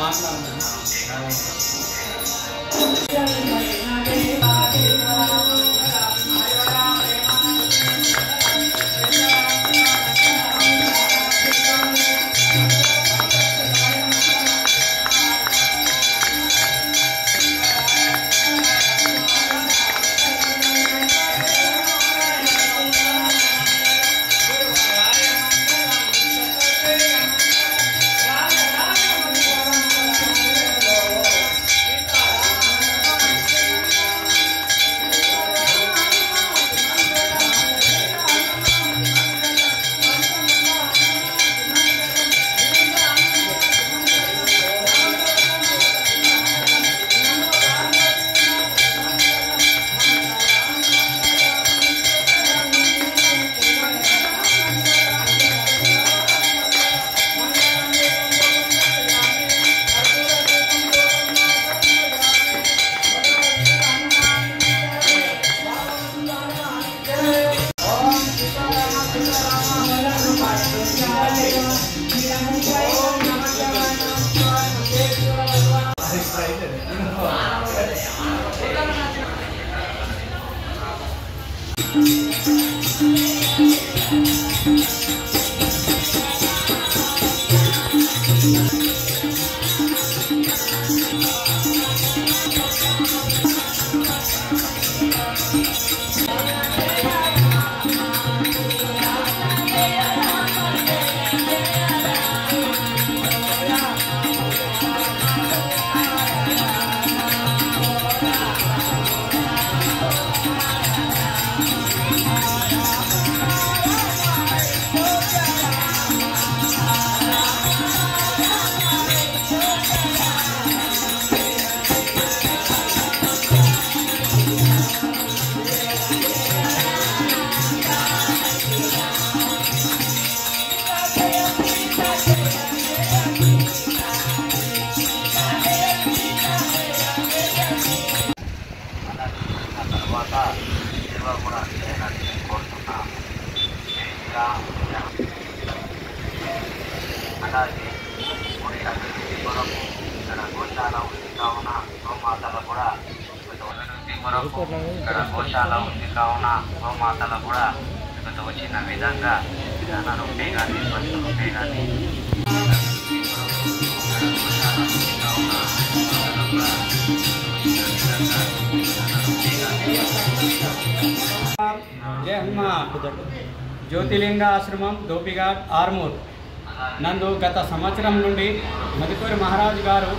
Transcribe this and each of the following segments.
మాట్లాడుతున్నాను. అలాగే ముడి అభివృద్ధి కొరకు ఇక్కడ గోశాల ఉంది కావున గోమాతలు కూడా అభివృద్ధి కొరకు ఇక్కడ గోశాల ఉంది కావున గోమాతలు కూడా ఇక్కడ వచ్చిన విధంగా ₹1 కానీ ₹10 కానీ జయ హనుమాన్. జ్యోతిలింగ ఆశ్రమం దోపిఘాట్ ఆర్మూర్ నందు గత సంవత్సరం నుండి మధుకూరి మహారాజు గారు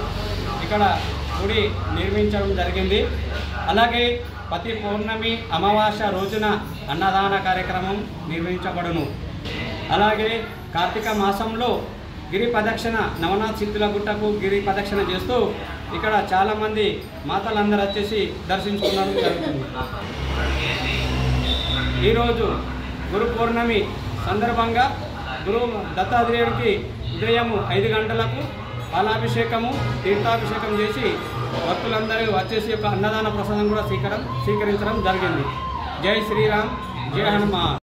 ఇక్కడ గుడి నిర్మించడం జరిగింది. అలాగే ప్రతి పౌర్ణమి అమావాస్య రోజున అన్నదాన కార్యక్రమం నిర్వహించబడును. అలాగే కార్తీక మాసంలో గిరి ప్రదక్షిణ నవనాథ్ సిద్ధుల గుట్టకు గిరి ప్రదక్షిణ చేస్తూ ఇక్కడ చాలామంది మాతలందరూ వచ్చేసి దర్శించుకోవడం జరుగుతుంది. ఈరోజు గురు పౌర్ణమి సందర్భంగా గురు దత్తాత్రేయుడికి ఉదయం 5 గంటలకు పాలాభిషేకము తీర్థాభిషేకం చేసి భక్తులందరూ వచ్చేసి యొక్క అన్నదాన ప్రసాదం కూడా స్వీకరించడం జరిగింది. జై శ్రీరామ్, జై హనుమాన్.